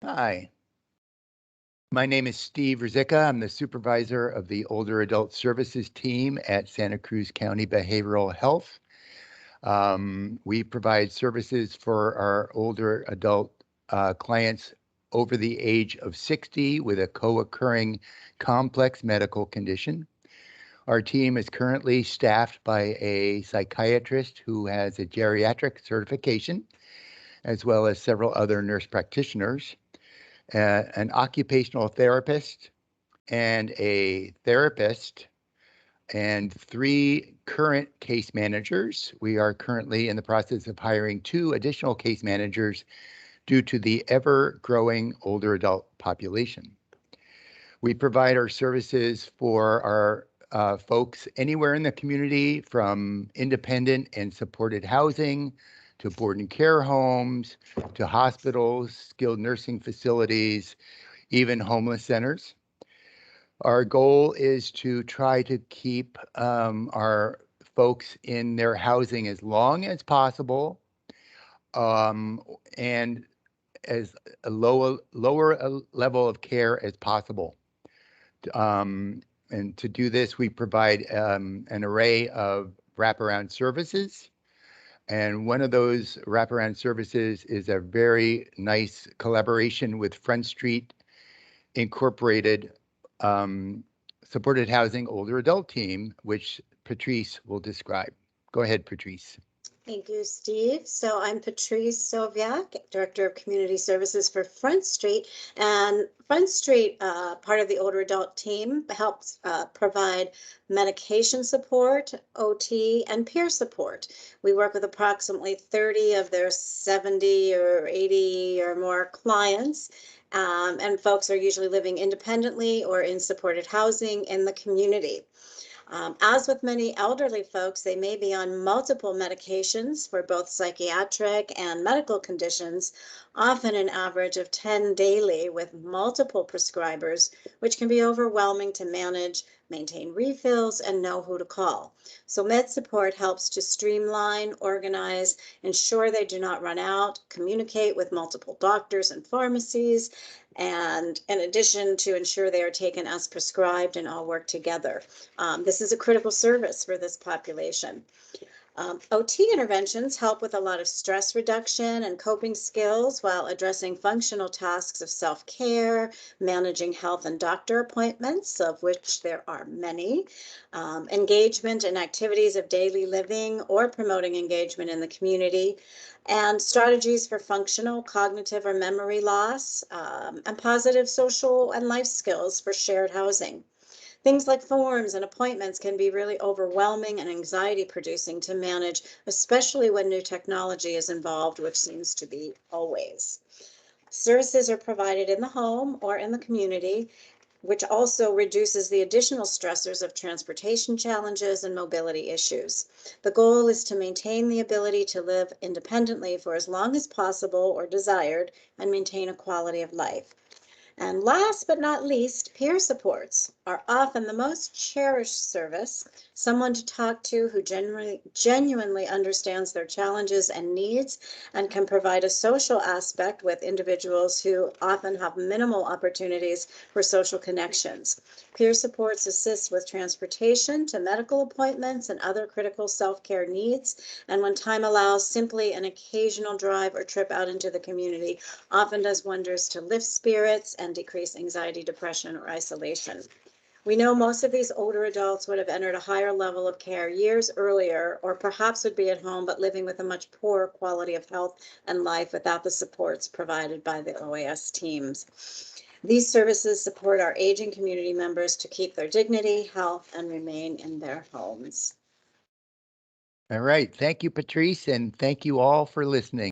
Hi, my name is Steve Ruzicka. I'm the supervisor of the Older Adult Services team at Santa Cruz County Behavioral Health. We provide services for our older adult clients over the age of 60 with a co-occurring complex medical condition. Our team is currently staffed by a psychiatrist who has a geriatric certification, as well as several other nurse practitioners, an occupational therapist, and a therapist, and 3 current case managers. We are currently in the process of hiring 2 additional case managers due to the ever-growing older adult population. We provide our services for our folks anywhere in the community, from independent and supported housing to board and care homes to hospitals, skilled nursing facilities, even homeless centers. Our goal is to try to keep our folks in their housing as long as possible, and as a lower level of care as possible. And to do this, we provide an array of wraparound services. And one of those wraparound services is a very nice collaboration with Front Street Incorporated Supported Housing Older Adult Team, which Patrice will describe. Go ahead, Patrice. Thank you, Steve. So I'm Patrice Soviak, Director of Community Services for Front Street. And Front Street, part of the older adult team, helps provide medication support, OT, and peer support. We work with approximately 30 of their 70 or 80 or more clients. And folks are usually living independently or in supported housing in the community. As with many elderly folks, they may be on multiple medications for both psychiatric and medical conditions, often an average of 10 daily with multiple prescribers, which can be overwhelming to manage, maintain refills, and know who to call. So med support helps to streamline, organize, ensure they do not run out, communicate with multiple doctors and pharmacies, and in addition to ensure they are taken as prescribed and all work together. This is a critical service for this population. OT interventions help with a lot of stress reduction and coping skills while addressing functional tasks of self-care, managing health and doctor appointments, of which there are many, engagement in activities of daily living or promoting engagement in the community, and strategies for functional, cognitive, or memory loss, and positive social and life skills for shared housing. Things like forms and appointments can be really overwhelming and anxiety producing to manage, especially when new technology is involved, which seems to be always. Services are provided in the home or in the community, which also reduces the additional stressors of transportation challenges and mobility issues. The goal is to maintain the ability to live independently for as long as possible or desired and maintain a quality of life. And last but not least, peer supports are often the most cherished service, someone to talk to who genuinely understands their challenges and needs and can provide a social aspect with individuals who often have minimal opportunities for social connections. Peer supports assist with transportation to medical appointments and other critical self-care needs, and when time allows, simply an occasional drive or trip out into the community often does wonders to lift spirits and decrease anxiety, depression, or isolation. We know most of these older adults would have entered a higher level of care years earlier, or perhaps would be at home but living with a much poorer quality of health and life without the supports provided by the OAS teams. These services support our aging community members to keep their dignity, health, and remain in their homes. All right. Thank you, Patrice, and thank you all for listening.